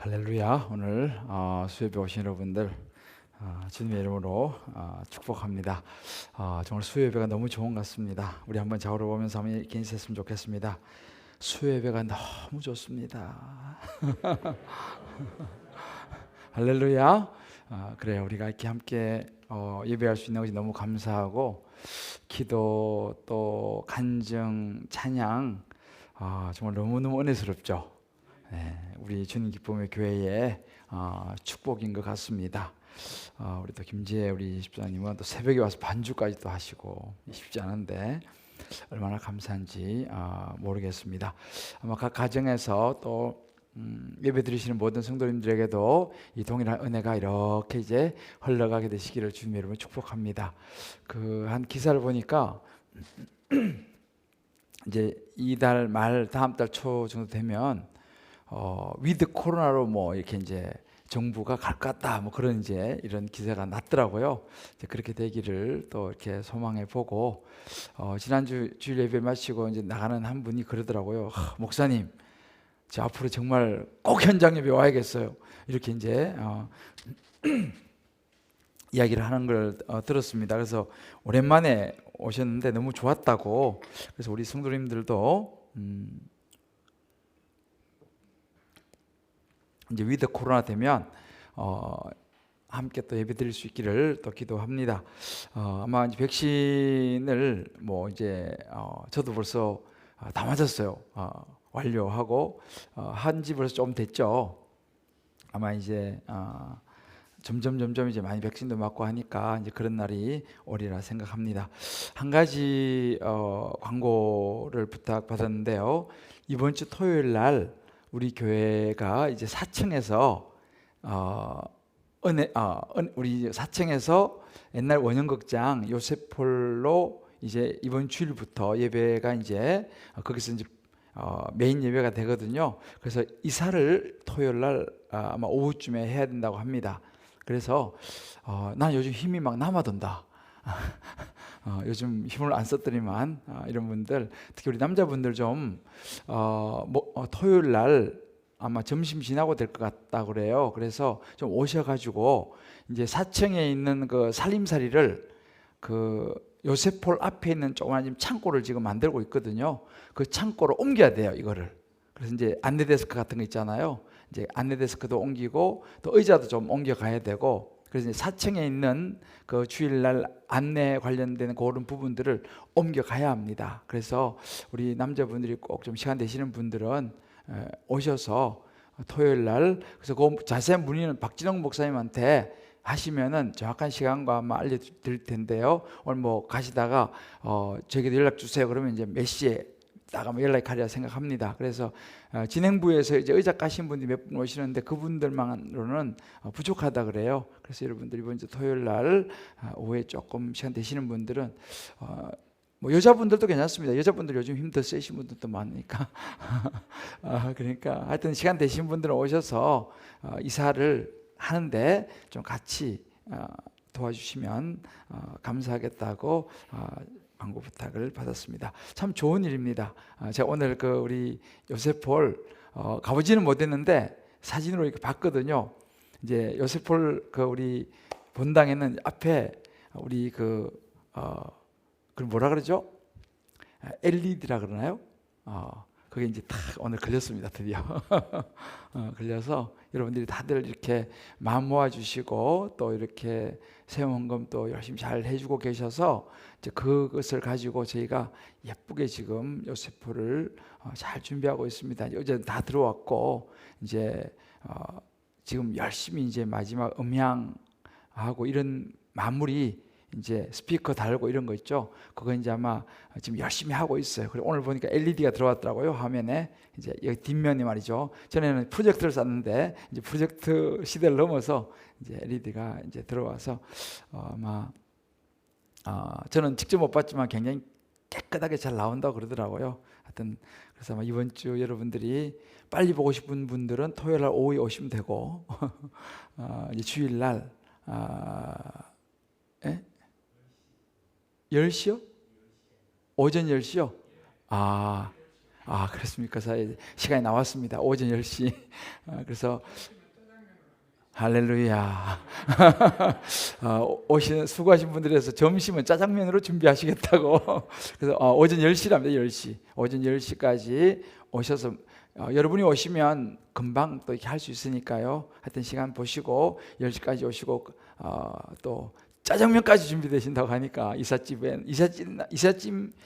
할렐루야. 오늘 수요일에 오신 여러분들 주님의 이름으로 축복합니다. 정말 수요예배가 너무 좋은 것 같습니다. 우리 한번 좌우로 보면서 한번 이렇게 인사했으면 좋겠습니다. 수요예배가 너무 좋습니다. 할렐루야. 그래요. 우리가 이렇게 함께 예배할 수 있는 것이 너무 감사하고, 기도 또 간증 찬양 정말 너무너무 은혜스럽죠. 네, 우리 주님 기쁨의 교회의 축복인 것 같습니다. 우리 또 김지혜 우리 집사님은 또 새벽에 와서 반주까지 또 하시고 쉽지 않은데 얼마나 감사한지 모르겠습니다. 아마 각 가정에서 또 예배 드리시는 모든 성도님들에게도 이 동일한 은혜가 이렇게 이제 흘러가게 되시기를 주님의 이름으로 축복합니다. 그 한 기사를 보니까 이제 이달 말 다음 달 초 정도 되면 위드 코로나로 뭐 이렇게 이제 정부가 갈 것 같다 뭐 그런 이제 이런 기사가 났더라고요. 이제 그렇게 되기를 또 이렇게 소망해 보고, 지난주 주일 예배 마치고 이제 나가는 한 분이 그러더라고요. 목사님, 저 앞으로 정말 꼭 현장 예배 와야겠어요. 이렇게 이제 이야기를 하는 걸 들었습니다. 그래서 오랜만에 오셨는데 너무 좋았다고. 그래서 우리 성도님들도 이제 위드 코로나 되면 함께 또 예배드릴 수 있기를 또 기도합니다. 아마 이제 백신을 뭐 이제 저도 벌써 다 맞았어요. 완료하고 한지 벌써 좀 됐죠. 아마 이제 점점 이제 많이 백신도 맞고 하니까 이제 그런 날이 오리라 생각합니다. 한 가지 광고를 부탁받았는데요. 이번 주 토요일 날 우리 교회가 이제 4층에서 우리 4층에서 옛날 원형극장 요셉홀로 이제 이번 주일부터 예배가 이제 거기서 이제 메인 예배가 되거든요. 그래서 이사를 토요일 날 아마 오후쯤에 해야 된다고 합니다. 그래서 난 요즘 힘이 막 남아돈다. 요즘 힘을 안 썼더니만 이런 분들, 특히 우리 남자분들 좀 토요일 날 아마 점심 지나고 될 것 같다 그래요. 그래서 좀 오셔가지고 이제 4층에 있는 그 살림살이를 그 요셉홀 앞에 있는 조그마한 창고를 지금 만들고 있거든요. 그 창고로 옮겨야 돼요, 이거를. 그래서 이제 안내 데스크 같은 거 있잖아요. 이제 안내 데스크도 옮기고 또 의자도 좀 옮겨 가야 되고, 그래서 이제 4층에 있는 그 주일날 안내 관련된 그런 부분들을 옮겨 가야 합니다. 그래서 우리 남자분들이 꼭 좀 시간 되시는 분들은 오셔서 토요일 날, 그래서 그 자세한 문의는 박진영 목사님한테 하시면은 정확한 시간과 아마 알려드릴 텐데요. 오늘 뭐 가시다가 저에게도 연락 주세요. 그러면 이제 몇 시에 나가면 연락이 가리라 생각합니다. 그래서 진행부에서 이제 의자 까신 분들이 몇 분 오시는데 그분들만으로는 부족하다 그래요. 그래서 여러분들 이번 주 토요일 날 오후에 조금 시간 되시는 분들은 뭐 여자분들도 괜찮습니다. 여자분들 요즘 힘 더 세신 분들도 많으니까 그러니까 하여튼 시간 되신 분들은 오셔서 이사를 하는데 좀 같이 도와주시면 감사하겠다고 광고 부탁을 받았습니다. 참 좋은 일입니다. 제가 오늘 그 우리 요셉홀 가보지는 못했는데 사진으로 이렇게 봤거든요. 이제 요셉홀 그 우리 본당에는 앞에 우리 그 뭐라 그러죠? LED라 그러나요? 그게 이제 딱 오늘 걸렸습니다. 드디어 걸려서 여러분들이 다들 이렇게 마음 모아주시고 또 이렇게 세원금 또 열심히 잘 해주고 계셔서 이제 그것을 가지고 저희가 예쁘게 지금 요셉포를 잘 준비하고 있습니다. 어제 다 들어왔고 이제 지금 열심히 이제 마지막 음향하고 이런 마무리, 이제 스피커 달고 이런 거 있죠. 그거 이제 아마 지금 열심히 하고 있어요. 그리고 오늘 보니까 LED가 들어왔더라고요. 화면에 이제 여기 뒷면이 말이죠. 전에는 프로젝터를 쐈는데 이제 프로젝터 시대를 넘어서 이제 LED가 이제 들어와서 아마 저는 직접 못 봤지만 굉장히 깨끗하게 잘 나온다고 그러더라고요. 하여튼 그래서 아마 이번 주 여러분들이 빨리 보고 싶은 분들은 토요일 날 오후에 오시면 되고 이제 주일 날 10시요? 오전 10시요? 아, 그렇습니까? 사이 시간이 나왔습니다. 오전 10시. 그래서 할렐루야. 수고하신 분들에서 점심은 짜장면으로 준비하시겠다고. 그래서 오전 10시랍니다. 10시. 오전 10시까지 오셔서 여러분이 오시면 금방 또 이렇게 할 수 있으니까요. 하여튼 시간 보시고 10시까지 오시고 또 짜장면까지 준비되신다고 하니까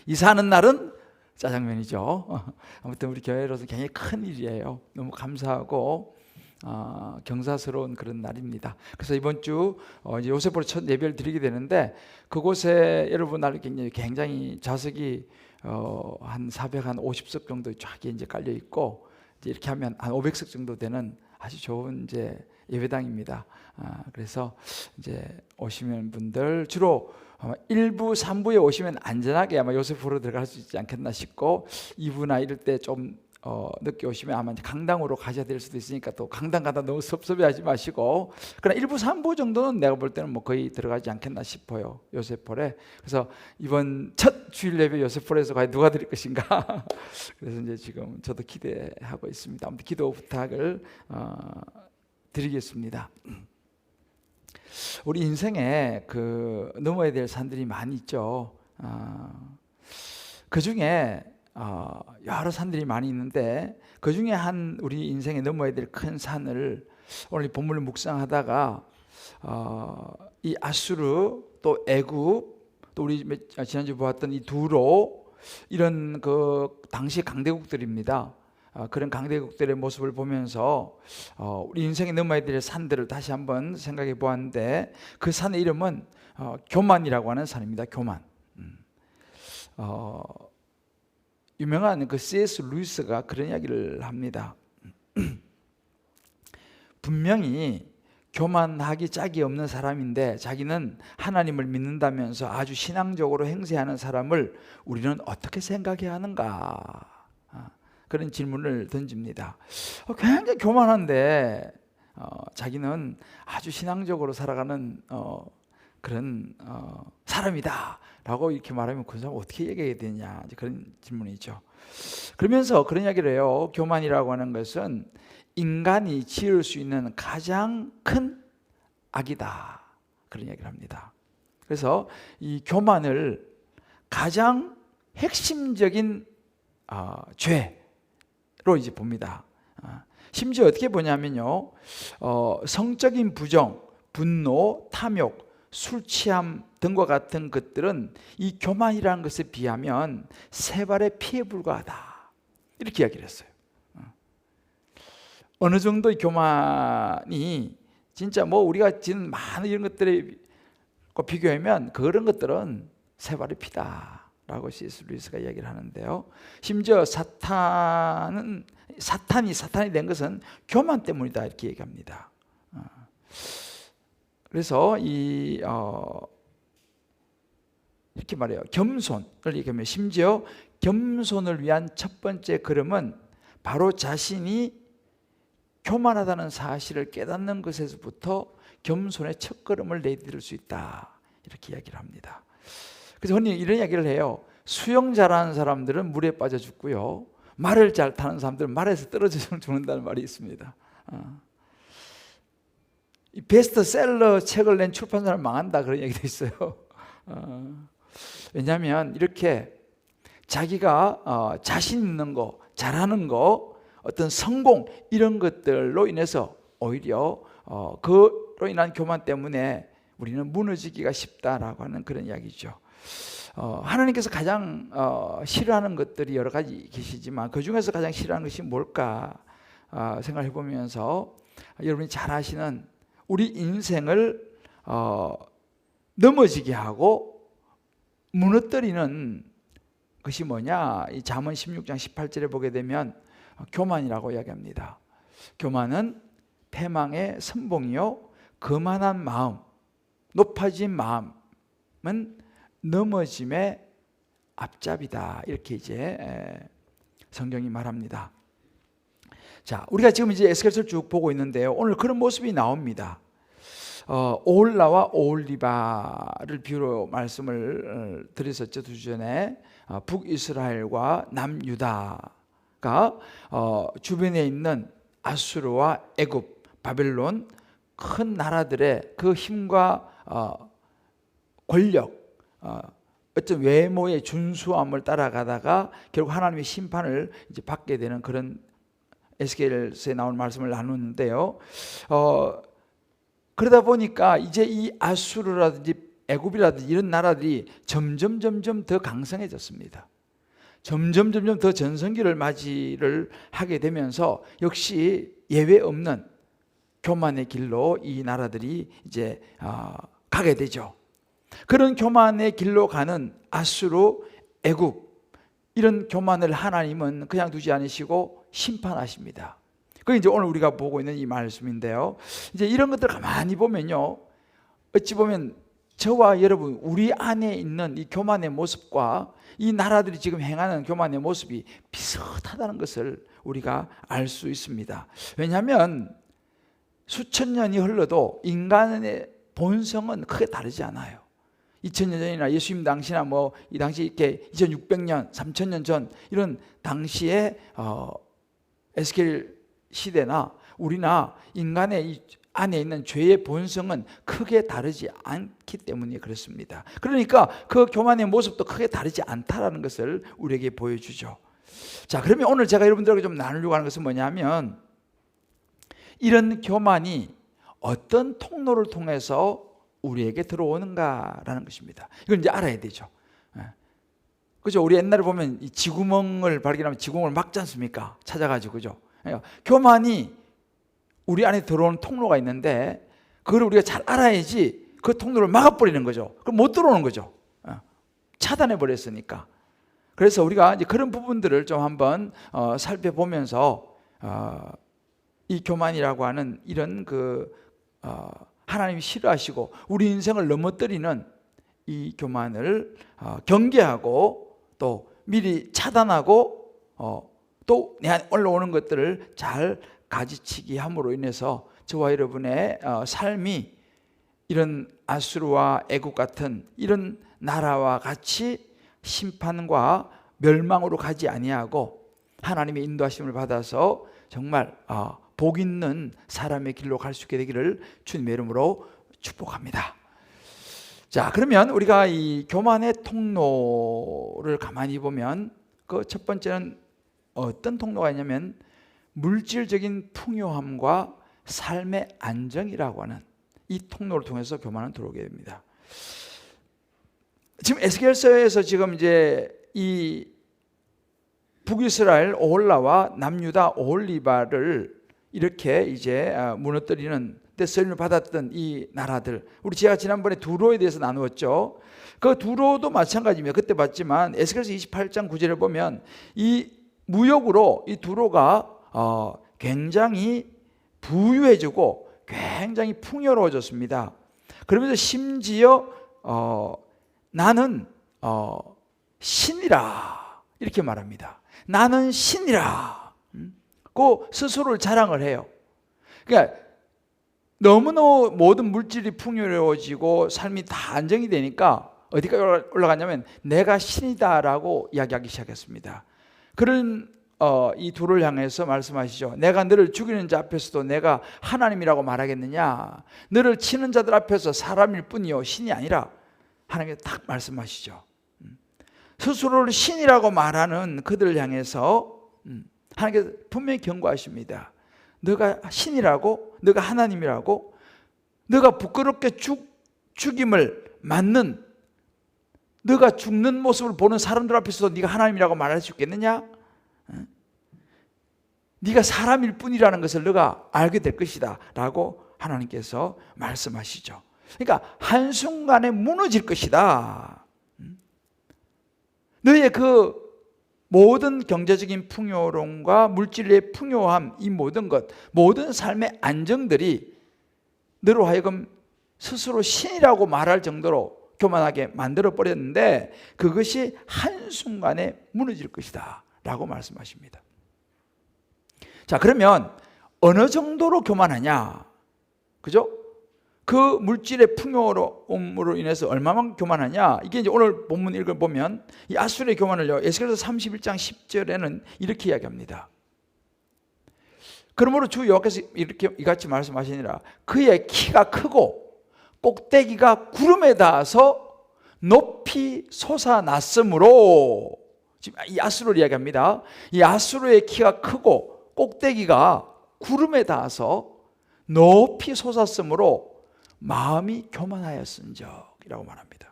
이사하는 날은 짜장면이죠. 아무튼 우리 교회로서 굉장히 큰 일이에요. 너무 감사하고 경사스러운 그런 날입니다. 그래서 이번 주 이제 요셉으로 첫 예배를 드리게 되는데, 그곳에 여러분 날 굉장히 좌석이 한 450석 정도 쫙 이제 깔려 있고, 이제 이렇게 하면 한 500석 정도 되는 아주 좋은 이제 예배당입니다. 그래서 이제 오시면 분들 주로 1부, 3부에 오시면 안전하게 아마 요셉으로 들어갈 수 있지 않겠나 싶고, 2부나 이럴 때 좀 늦게 오시면 아마 강당으로 가셔야 될 수도 있으니까 또 강당 가다 너무 섭섭해하지 마시고, 그러나 1부, 3부 정도는 내가 볼 때는 뭐 거의 들어가지 않겠나 싶어요, 요셉홀에. 그래서 이번 첫 주일 예배 요셉홀에서 과연 누가 드릴 것인가 그래서 이제 지금 저도 기대하고 있습니다. 아무튼 기도 부탁을 드리겠습니다. 우리 인생에 넘어야 될 산들이 많이 있죠. 그 중에 여러 산들이 많이 있는데, 그 중에 우리 인생에 넘어야 될 큰 산을 오늘 본문을 묵상하다가 이 아수르, 또 애굽, 또 우리 지난주 보았던 이 두로, 이런 그 당시 강대국들입니다. 그런 강대국들의 모습을 보면서 우리 인생에 넘어야 될 산들을 다시 한번 생각해 보았는데, 그 산의 이름은 교만이라고 하는 산입니다. 교만. 유명한 그 C.S. 루이스가 그런 이야기를 합니다. 분명히 교만하기 짝이 없는 사람인데 자기는 하나님을 믿는다면서 아주 신앙적으로 행세하는 사람을 우리는 어떻게 생각해야 하는가? 그런 질문을 던집니다. 굉장히 교만한데 자기는 아주 신앙적으로 살아가는 그런 사람이다 라고 이렇게 말하면 그 사람 어떻게 얘기해야 되냐, 그런 질문이죠. 그러면서 그런 이야기를 해요. 교만이라고 하는 것은 인간이 지을 수 있는 가장 큰 악이다, 그런 이야기를 합니다. 그래서 이 교만을 가장 핵심적인 죄로 이제 봅니다. 심지어 어떻게 보냐면요, 성적인 부정, 분노, 탐욕, 술 취함 등과 같은 것들은 이 교만이라는 것에 비하면 세 발의 피에 불과하다, 이렇게 이야기를 했어요. 어느 정도의 교만이 진짜 뭐 우리가 지는 많은 이런 것들에 비교하면 그런 것들은 세 발의 피다 라고 C.S. 루이스가 이야기를 하는데요, 심지어 사탄이 된 것은 교만 때문이다, 이렇게 얘기합니다. 그래서 이렇게 말해요. 겸손을 얘기하면, 심지어 겸손을 위한 첫 번째 걸음은 바로 자신이 교만하다는 사실을 깨닫는 것에서부터 겸손의 첫 걸음을 내디딜 수 있다, 이렇게 이야기를 합니다. 그래서 흔히 이런 이야기를 해요. 수영 잘하는 사람들은 물에 빠져 죽고요, 말을 잘 타는 사람들은 말에서 떨어져 죽는다는 말이 있습니다. 이 베스트셀러 책을 낸 출판사는 망한다, 그런 얘기도 있어요. 왜냐하면 이렇게 자기가 자신 있는 거, 잘하는 거, 어떤 성공, 이런 것들로 인해서 오히려 그로 인한 교만 때문에 우리는 무너지기가 쉽다라고 하는 그런 이야기죠. 하나님께서 가장 싫어하는 것들이 여러 가지 계시지만 그 중에서 가장 싫어하는 것이 뭘까 생각해 보면서, 여러분이 잘 아시는 우리 인생을 넘어지게 하고 무너뜨리는 것이 뭐냐, 이 잠언 16장 18절에 보게 되면 교만이라고 이야기합니다. 교만은 패망의 선봉이요, 거만한 마음, 높아진 마음은 넘어짐의 앞잡이다, 이렇게 이제 성경이 말합니다. 자, 우리가 지금 이제 에스겔서를 쭉 보고 있는데요, 오늘 그런 모습이 나옵니다. 오홀라와 오홀리바를 비유로 말씀을 드렸었죠, 두 주 전에. 북이스라엘과 남유다, 주변에 있는 아수르와 애굽, 바벨론 큰 나라들의 그 힘과 권력, 어떤 외모의 준수함을 따라가다가 결국 하나님의 심판을 이제 받게 되는 그런 에스겔서에 나온 말씀을 나누는데요. 그러다 보니까 이제 이 아수르라든지 애굽이라든지 이런 나라들이 점점 더 강성해졌습니다. 점점 더 전성기를 맞이를 하게 되면서 역시 예외 없는 교만의 길로 이 나라들이 이제 가게 되죠. 그런 교만의 길로 가는 아수르, 애굽 이런 교만을 하나님은 그냥 두지 않으시고 심판하십니다. 그게 이제 오늘 우리가 보고 있는 이 말씀인데요. 이제 이런 것들 가만히 보면요, 어찌 보면 저와 여러분 우리 안에 있는 이 교만의 모습과 이 나라들이 지금 행하는 교만의 모습이 비슷하다는 것을 우리가 알 수 있습니다. 왜냐하면 수천 년이 흘러도 인간의 본성은 크게 다르지 않아요. 2000년 전이나 예수님 당시나 이 당시 이렇게 2600년, 3000년 전 이런 당시에 에스겔 시대나 우리나 인간의 이 안에 있는 죄의 본성은 크게 다르지 않기 때문에 그렇습니다. 그러니까 그 교만의 모습도 크게 다르지 않다라는 것을 우리에게 보여주죠. 자, 그러면 오늘 제가 여러분들에게 좀 나누려고 하는 것은 뭐냐면, 이런 교만이 어떤 통로를 통해서 우리에게 들어오는가라는 것입니다. 이걸 이제 알아야 되죠. 그죠? 우리 옛날에 보면 이 쥐구멍을 발견하면 쥐구멍을 막지 않습니까? 찾아가지고, 그죠? 교만이 우리 안에 들어오는 통로가 있는데 그걸 우리가 잘 알아야지 그 통로를 막아버리는 거죠. 그럼 못 들어오는 거죠. 차단해버렸으니까. 그래서 우리가 이제 그런 부분들을 좀 한번 살펴보면서 이 교만이라고 하는 이런 하나님이 싫어하시고 우리 인생을 넘어뜨리는 이 교만을 경계하고 또 미리 차단하고 또 내 안에 올라오는 것들을 잘 가지치기 함으로 인해서 저와 여러분의 삶이 이런 아수르와 애굽 같은 이런 나라와 같이 심판과 멸망으로 가지 아니하고 하나님의 인도하심을 받아서 정말 복 있는 사람의 길로 갈 수 있게 되기를 주님의 이름으로 축복합니다. 자, 그러면 우리가 이 교만의 통로를 가만히 보면 그 첫 번째는 어떤 통로가 있냐면 물질적인 풍요함과 삶의 안정이라고 하는 이 통로를 통해서 교만은 들어오게 됩니다. 지금 에스겔서에서 지금 이제 이 북이스라엘 오홀라와 남유다 오홀리바를 이렇게 이제 무너뜨리는 때 쓰임을 받았던 이 나라들, 우리 제가 지난번에 두로에 대해서 나누었죠. 그 두로도 마찬가지입니다. 그때 봤지만 에스겔서 28장 9절을 보면 이 무역으로 이 두로가 굉장히 부유해지고 굉장히 풍요로워졌습니다. 그러면서 심지어 나는 신이라 이렇게 말합니다. 나는 신이라. 그 스스로를 자랑을 해요. 그러니까 너무너무 모든 물질이 풍요로워지고 삶이 다 안정이 되니까 어디까지 올라갔냐면 내가 신이다라고 이야기하기 시작했습니다. 그런 이 둘을 향해서 말씀하시죠. 내가 너를 죽이는 자 앞에서도 내가 하나님이라고 말하겠느냐? 너를 치는 자들 앞에서 사람일 뿐이요 신이 아니라 하나님께서 딱 말씀하시죠. 스스로를 신이라고 말하는 그들을 향해서 하나님께서 분명히 경고하십니다. 너가 신이라고, 너가 하나님이라고, 너가 부끄럽게 죽임을 맞는, 너가 죽는 모습을 보는 사람들 앞에서도 네가 하나님이라고 말할 수 있겠느냐? 네가 사람일 뿐이라는 것을 너가 알게 될 것이다 라고 하나님께서 말씀하시죠. 그러니까 한순간에 무너질 것이다. 너의 그 모든 경제적인 풍요로움과 물질의 풍요함, 이 모든 것, 모든 삶의 안정들이 너로 하여금 스스로 신이라고 말할 정도로 교만하게 만들어버렸는데 그것이 한순간에 무너질 것이다 라고 말씀하십니다. 자, 그러면 어느 정도로 교만하냐? 그죠? 그 물질의 풍요로움으로 인해서 얼마만큼 교만하냐. 이게 이제 오늘 본문 읽어보면 이 아수르의 교만을요, 에스겔서 31장 10절에는 이렇게 이야기합니다. 그러므로 주 여호와께서 이렇게 이같이 말씀하시니라. 그의 키가 크고 꼭대기가 구름에 닿아서 높이 솟아났으므로, 지금 이 아수르를 이야기합니다. 이 아수르의 키가 크고 꼭대기가 구름에 닿아서 높이 솟았으므로 마음이 교만하였은적이라고 말합니다.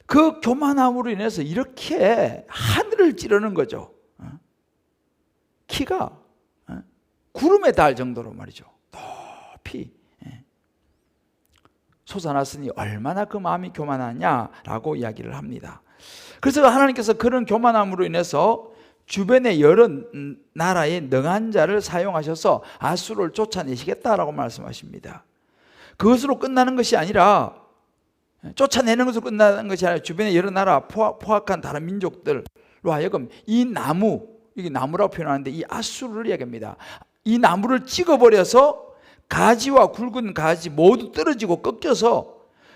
그 교만함으로 인해서 이렇게 하늘을 찌르는 거죠. 키가 구름에 닿을 정도로 말이죠. 높이 솟아났으니 얼마나 그 마음이 교만하냐라고 이야기를 합니다. 그래서 하나님께서 그런 교만함으로 인해서 주변의 여러 나라의 능한 자를 사용하셔서 아수르를 쫓아내시겠다라고 말씀하십니다. 그것으로 끝나는 것이 아니라, 쫓아내는 것으로 끝나는 것이 아니라 주변의 여러 나라 포악한 다른 민족들로 하여금 이 나무, 이게 나무라고 표현하는데 이 아수르를 이야기합니다. 이 나무를 찍어버려서 가지와 굵은 가지 모두 떨어지고 꺾여서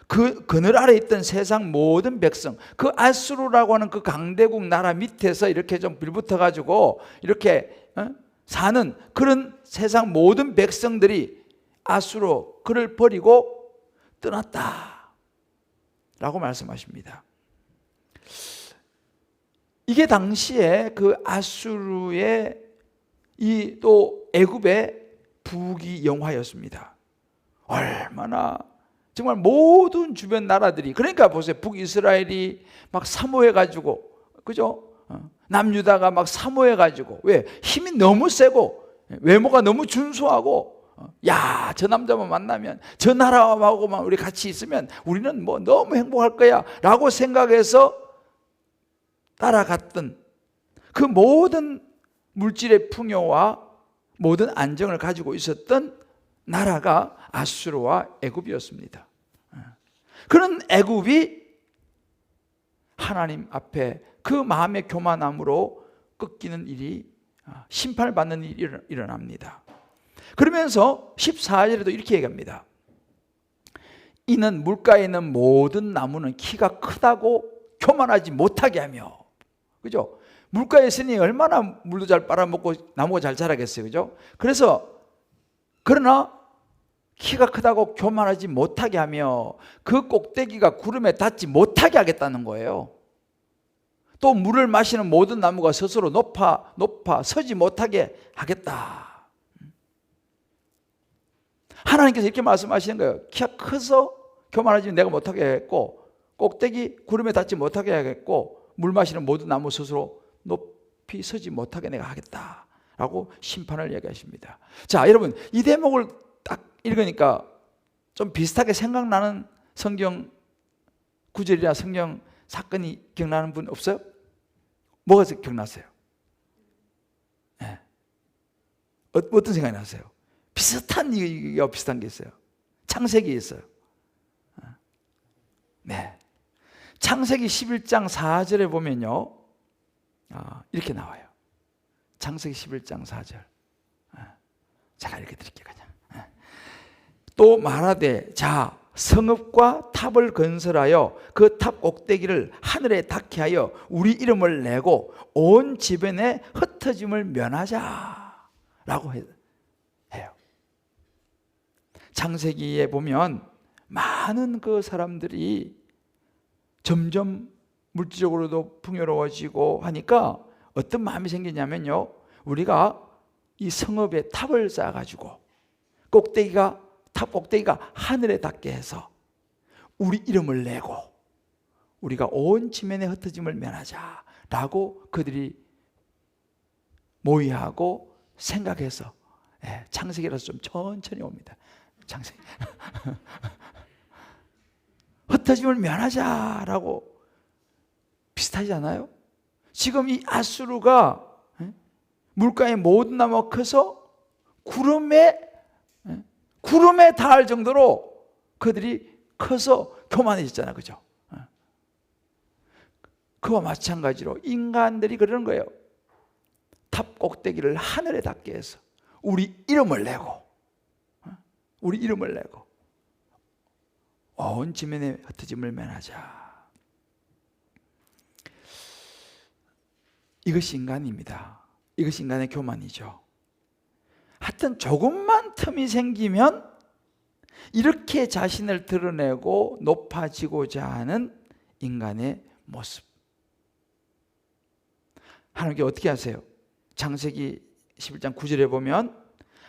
그 그늘 아래 있던 세상 모든 백성, 그 아수르라고 하는 그 강대국 나라 밑에서 이렇게 좀 빌붙어 가지고 이렇게 사는 그런 세상 모든 백성들이 아수르 그를 버리고 떠났다 라고 말씀하십니다. 이게 당시에 그 아수르의 이 또 애굽의 부귀 영화였습니다. 얼마나 정말 모든 주변 나라들이, 그러니까 보세요. 북이스라엘이 막 사모해가지고, 그죠? 남유다가 막 사모해가지고, 왜? 힘이 너무 세고 외모가 너무 준수하고, 야, 저 남자만 만나면, 저 나라하고만 우리 같이 있으면 우리는 뭐 너무 행복할 거야 라고 생각해서 따라갔던 그 모든 물질의 풍요와 모든 안정을 가지고 있었던 나라가 아수르와 애굽이었습니다. 그런 애굽이 하나님 앞에 그 마음의 교만함으로 꺾이는 일이, 심판을 받는 일이 일어납니다. 그러면서 14절에도 이렇게 얘기합니다. 이는 물가에 있는 모든 나무는 키가 크다고 교만하지 못하게 하며, 그죠? 물가에 있으니 얼마나 물도 잘 빨아먹고 나무가 잘 자라겠어요, 그죠? 그래서 그러나 키가 크다고 교만하지 못하게 하며 그 꼭대기가 구름에 닿지 못하게 하겠다는 거예요. 또 물을 마시는 모든 나무가 스스로 높아 서지 못하게 하겠다. 하나님께서 이렇게 말씀하시는 거예요. 키가 커서 교만하지 내가 못하게 하겠고, 꼭대기 구름에 닿지 못하게 하겠고, 물 마시는 모든 나무 스스로 높이 서지 못하게 내가 하겠다라고 심판을 얘기하십니다. 자, 여러분, 이 대목을 딱 읽으니까 좀 비슷하게 생각나는 성경 구절이나 성경 사건이 기억나는 분 없어요? 뭐가 기억나세요? 네. 어떤 생각이 나세요? 비슷한 게 있어요. 창세기에 있어요. 네. 창세기 11장 4절에 보면요, 이렇게 나와요. 창세기 11장 4절. 제가 읽어드릴게요. 그냥. 또 말하되, 자, 성읍과 탑을 건설하여 그 탑 꼭대기를 하늘에 닿게 하여 우리 이름을 내고 온 지변에 흩어짐을 면하자 라고 해요. 창세기에 보면 많은 그 사람들이 점점 물질적으로도 풍요로워지고 하니까 어떤 마음이 생기냐면요, 우리가 이 성읍에 탑을 쌓아가지고 탑 꼭대기가 하늘에 닿게 해서 우리 이름을 내고 우리가 온 지면에 흩어짐을 면하자라고 그들이 모의하고 생각해서, 창세기라서 좀 천천히 옵니다. 창세기 흩어짐을 면하자라고 비슷하지 않아요? 지금 이 아수르가 물가의 모든 나무가 커서 구름에 닿을 정도로 그들이 커서 교만해졌잖아요, 그죠? 그와 마찬가지로 인간들이 그러는 거예요. 탑 꼭대기를 하늘에 닿게 해서 우리 이름을 내고 우리 이름을 내고 온 지면에 흩어짐을 면하자. 이것이 인간입니다. 이것이 인간의 교만이죠. 하여튼 조금만 틈이 생기면 이렇게 자신을 드러내고 높아지고자 하는 인간의 모습. 하나님께 어떻게 하세요? 창세기 11장 9절에 보면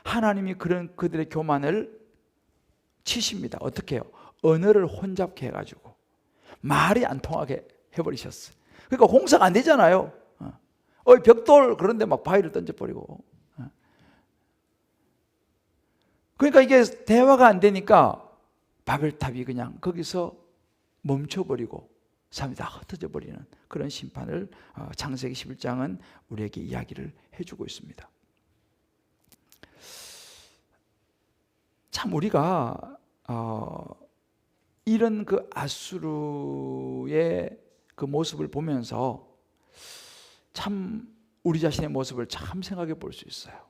하나님이 그런 그들의 교만을 치십니다. 어떻게 해요? 언어를 혼잡게 해가지고 말이 안 통하게 해버리셨어요. 그러니까 공사가 안 되잖아요. 벽돌 그런데 막 바위를 던져버리고. 그러니까 이게 대화가 안 되니까 바벨탑이 그냥 거기서 멈춰버리고 삶이 다 흩어져 버리는 그런 심판을 창세기 11장은 우리에게 이야기를 해주고 있습니다. 참 우리가 이런 그 아수르의 그 모습을 보면서 참 우리 자신의 모습을 참 생각해 볼 수 있어요.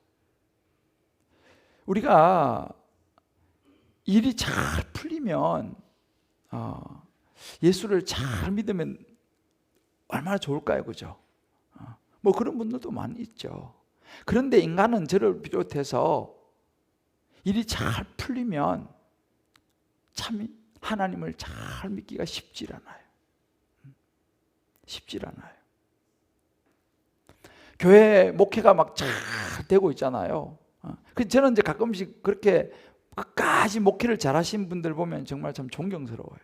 우리가 일이 잘 풀리면 예수를 잘 믿으면 얼마나 좋을까요? 그죠? 뭐 그런 분들도 많이 있죠. 그런데 인간은 저를 비롯해서 일이 잘 풀리면 참 하나님을 잘 믿기가 쉽질 않아요. 쉽질 않아요. 교회 목회가 막 잘 되고 있잖아요. 저는 이제 가끔씩 그렇게 끝까지 목회를 잘하신 분들 보면 정말 참 존경스러워요.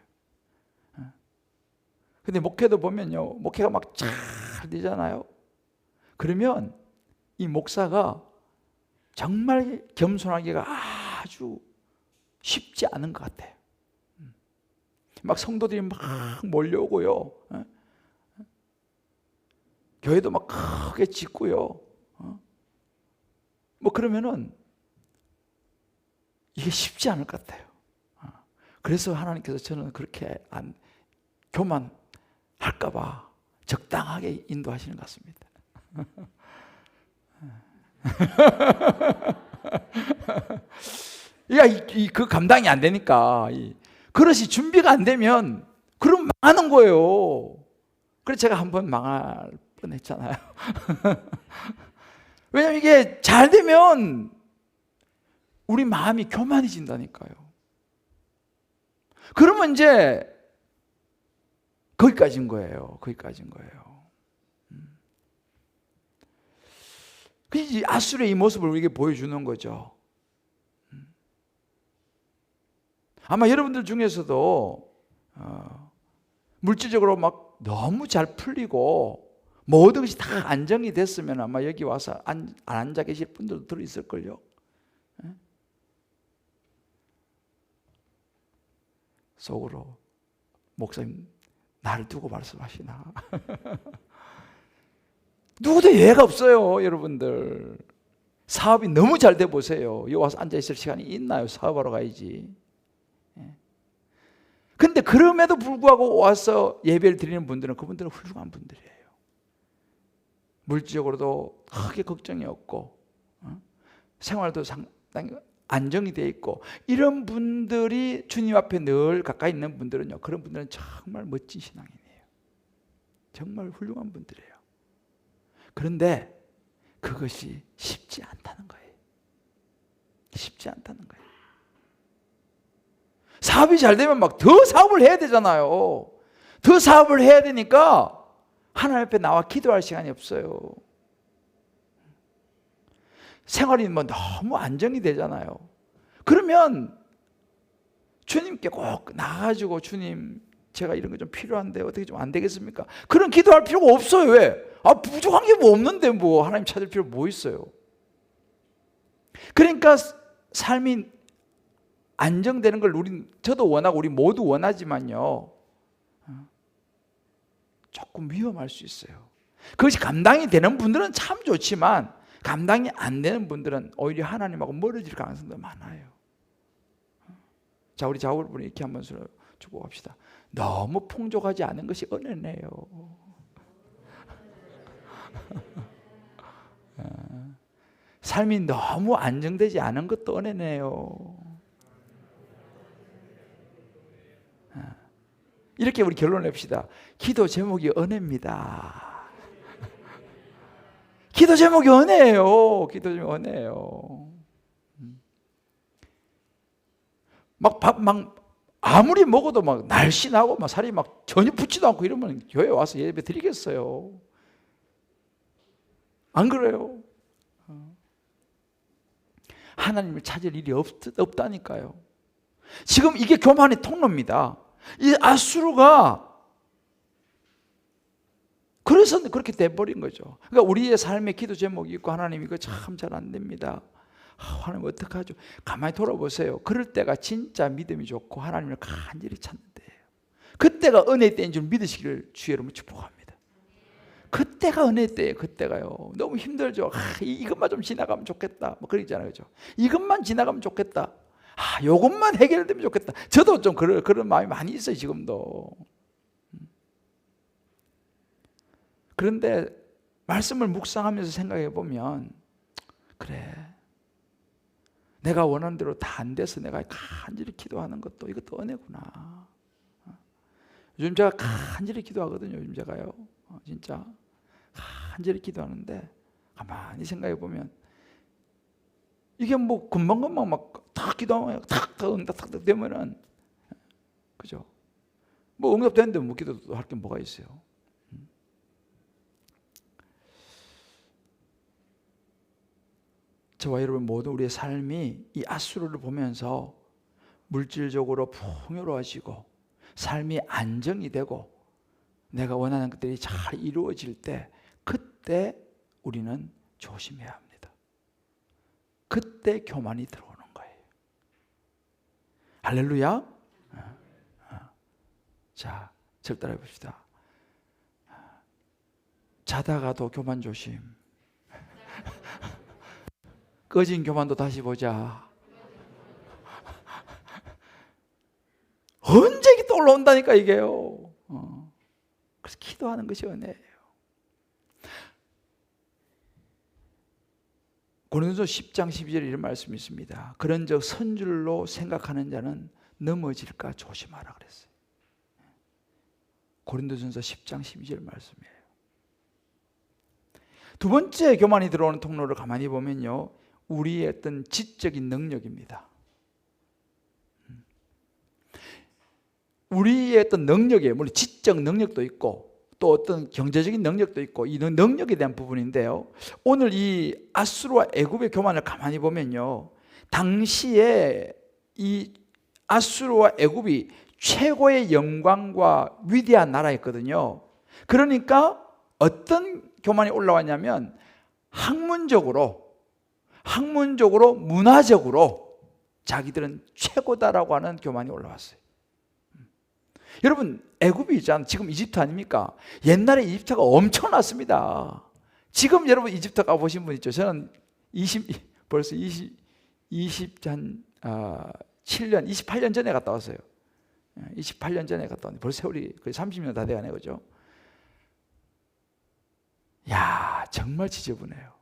근데 목회도 보면요, 목회가 막 잘 되잖아요. 그러면 이 목사가 정말 겸손하기가 아주 쉽지 않은 것 같아요. 막 성도들이 막 몰려오고요. 교회도 막 크게 짓고요. 뭐 그러면은 이게 쉽지 않을 것 같아요. 그래서 하나님께서 저는 그렇게 교만할까봐 적당하게 인도하시는 것 같습니다. 그 감당이 안 되니까 그릇이 준비가 안 되면 그럼 망하는 거예요. 그래서 제가 한번 망할 뻔했잖아요. 왜냐면 이게 잘 되면 우리 마음이 교만해진다니까요. 그러면 이제 거기까지인 거예요. 거기까지인 거예요. 그래서 아수르의 이 모습을 우리에게 보여주는 거죠. 아마 여러분들 중에서도 물질적으로 막 너무 잘 풀리고 모든 것이 다 안정이 됐으면 아마 여기 와서 안 앉아 계실 분들도 들어있을걸요. 속으로 목사님 나를 두고 말씀하시나. 누구도 예외가 없어요. 여러분들 사업이 너무 잘 돼 보세요. 여기 와서 앉아있을 시간이 있나요? 사업하러 가야지. 근데 그럼에도 불구하고 와서 예배를 드리는 분들은 그분들은 훌륭한 분들이에요. 물질적으로도 크게 걱정이 없고 생활도 상당히 안정이 되어 있고 이런 분들이 주님 앞에 늘 가까이 있는 분들은요, 그런 분들은 정말 멋진 신앙인이에요. 정말 훌륭한 분들이에요. 그런데 그것이 쉽지 않다는 거예요. 쉽지 않다는 거예요. 사업이 잘 되면 막 더 사업을 해야 되잖아요. 더 사업을 해야 되니까 하나님 앞에 나와 기도할 시간이 없어요. 생활이 뭐 너무 안정이 되잖아요. 그러면 주님께 꼭 나가가지고 주님 제가 이런 거 좀 필요한데 어떻게 좀 안 되겠습니까? 그런 기도할 필요가 없어요. 왜? 부족한 게 뭐 없는데 뭐 하나님 찾을 필요 뭐 있어요? 그러니까 삶이 안정되는 걸 저도 원하고 우리 모두 원하지만요, 조금 위험할 수 있어요. 그것이 감당이 되는 분들은 참 좋지만 감당이 안 되는 분들은 오히려 하나님하고 멀어질 가능성도 많아요. 자, 우리 자우를 이렇게 한번 주고 갑시다. 너무 풍족하지 않은 것이 은혜네요. 삶이 너무 안정되지 않은 것도 은혜네요. 이렇게 우리 결론을 냅시다. 기도 제목이 은혜입니다. 기도 제목이 은혜예요. 기도 제목이 은혜예요. 막 아무리 먹어도 막 날씬하고 막 살이 막 전혀 붙지도 않고 이러면 교회 와서 예배 드리겠어요? 안 그래요? 하나님을 찾을 일이 없다니까요. 지금 이게 교만의 통로입니다. 이 아수르가 그래서 그렇게 돼버린 거죠. 그러니까 우리의 삶의 기도 제목이 있고 하나님 이거 참 잘 안 됩니다. 하나님 어떡하죠? 가만히 돌아보세요. 그럴 때가 진짜 믿음이 좋고 하나님을 간절히 찾는 때예요. 그때가 은혜의 때인 줄 믿으시기를 주의 이름으로 축복합니다. 그때가 은혜의 때예요. 그때가요. 너무 힘들죠. 이것만 좀 지나가면 좋겠다. 뭐 그러잖아요. 그죠? 이것만 지나가면 좋겠다. 요것만 해결되면 좋겠다. 저도 좀 그런 마음이 많이 있어요. 지금도. 그런데 말씀을 묵상하면서 생각해 보면 그래, 내가 원하는 대로 다 안 돼서 내가 간절히 기도하는 것도 이것도 은혜구나. 요즘 제가 간절히 기도하거든요. 요즘 제가요. 진짜 간절히 기도하는데 가만히 생각해 보면 이게 뭐 금방금방 막 탁 기도하면 탁 응답 되면은, 그죠? 뭐 응답되는데 뭐 기도도 할 게 뭐가 있어요? 저와 여러분 모두 우리의 삶이 이 아수르를 보면서 물질적으로 풍요로워지고 삶이 안정이 되고 내가 원하는 것들이 잘 이루어질 때, 그때 우리는 조심해야 합니다. 그때 교만이 들어오는 거예요. 할렐루야. 자, 절 따라해 봅시다. 자다가도 교만 조심. 꺼진 교만도 다시 보자. 언제 또 올라온다니까 이게요. 그래서 기도하는 것이 은혜예요. 고린도서 10장 12절에 이런 말씀이 있습니다. 그런즉 선줄로 생각하는 자는 넘어질까 조심하라 그랬어요. 고린도전서 10장 12절 말씀이에요. 두 번째 교만이 들어오는 통로를 가만히 보면요, 우리의 어떤 지적인 능력입니다. 우리의 어떤 능력이에요. 물론 지적 능력도 있고 또 어떤 경제적인 능력도 있고, 이 능력에 대한 부분인데요, 오늘 이 아수르와 애굽의 교만을 가만히 보면요, 당시에 이 아수르와 애굽이 최고의 영광과 위대한 나라였거든요. 그러니까 어떤 교만이 올라왔냐면 학문적으로 문화적으로 자기들은 최고다라고 하는 교만이 올라왔어요. 여러분, 애굽이 있잖아요. 지금 이집트 아닙니까? 옛날에 이집트가 엄청났습니다. 지금 여러분 이집트 가보신 분 있죠? 저는 벌써 7년, 28년 전에 갔다 왔어요. 28년 전에 갔다 왔는데 벌써 세월이 거의 30년 다 돼가네, 그죠? 야, 정말 지저분해요.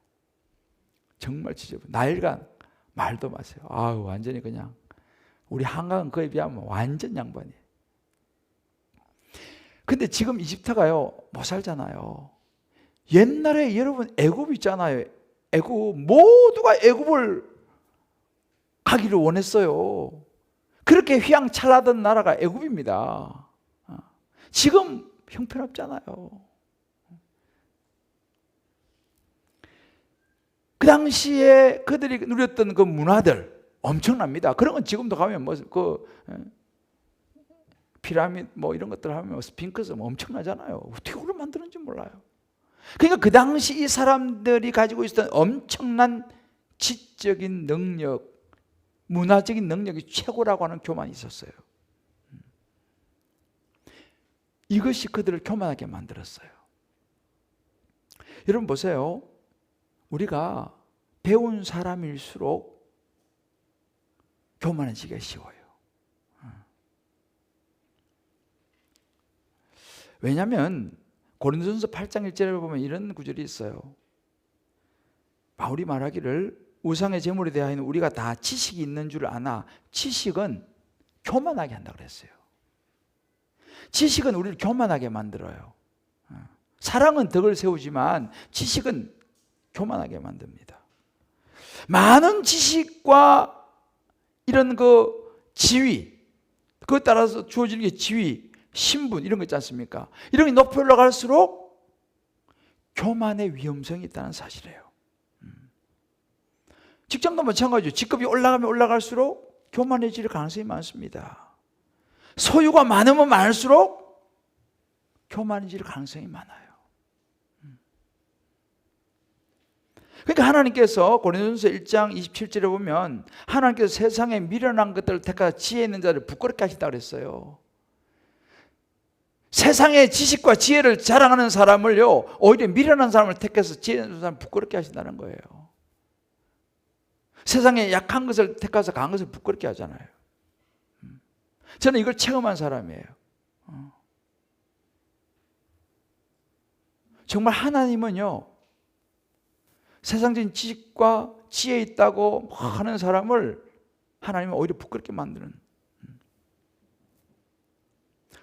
정말 지저분. 나일강 말도 마세요. 완전히 그냥 우리 한강은 그에 비하면 완전 양반이에요. 근데 지금 이집트가요, 못 살잖아요. 옛날에 여러분 애굽 있잖아요. 애굽, 모두가 애굽을 가기를 원했어요. 그렇게 휘황찬란하던 나라가 애굽입니다. 지금 형편없잖아요. 그 당시에 그들이 누렸던 그 문화들 엄청납니다. 그런 건 지금도 가면 피라미드 이런 것들 하면 스핑크스 엄청나잖아요. 어떻게 그걸 만드는지 몰라요. 그러니까 그 당시 이 사람들이 가지고 있었던 엄청난 지적인 능력, 문화적인 능력이 최고라고 하는 교만이 있었어요. 이것이 그들을 교만하게 만들었어요. 여러분 보세요. 우리가 배운 사람일수록 교만해지기가 쉬워요. 왜냐하면 고린도전서 8장 1절에 보면 이런 구절이 있어요. 바울이 말하기를 우상의 제물에 대하여는 우리가 다 지식이 있는 줄 아나 지식은 교만하게 한다고 그랬어요. 지식은 우리를 교만하게 만들어요. 사랑은 덕을 세우지만 지식은 교만하게 만듭니다. 많은 지식과 이런 지위, 그에 따라서 주어지는 게 지위, 신분 이런 거 있지 않습니까? 이런 게 높이 올라갈수록 교만의 위험성이 있다는 사실이에요. 직장도 마찬가지죠. 직급이 올라가면 올라갈수록 교만해질 가능성이 많습니다. 소유가 많으면 많을수록 교만해질 가능성이 많아요. 그러니까 하나님께서 고린도전서 1장 27절에 보면 하나님께서 세상에 미련한 것들을 택하여 지혜 있는 자를 부끄럽게 하신다고 그랬어요. 세상의 지식과 지혜를 자랑하는 사람을요, 오히려 미련한 사람을 택해서 지혜 있는 사람을 부끄럽게 하신다는 거예요. 세상에 약한 것을 택해서 강한 것을 부끄럽게 하잖아요. 저는 이걸 체험한 사람이에요. 정말 하나님은요, 세상적인 지식과 지혜 있다고 하는 사람을 하나님은 오히려 부끄럽게 만드는.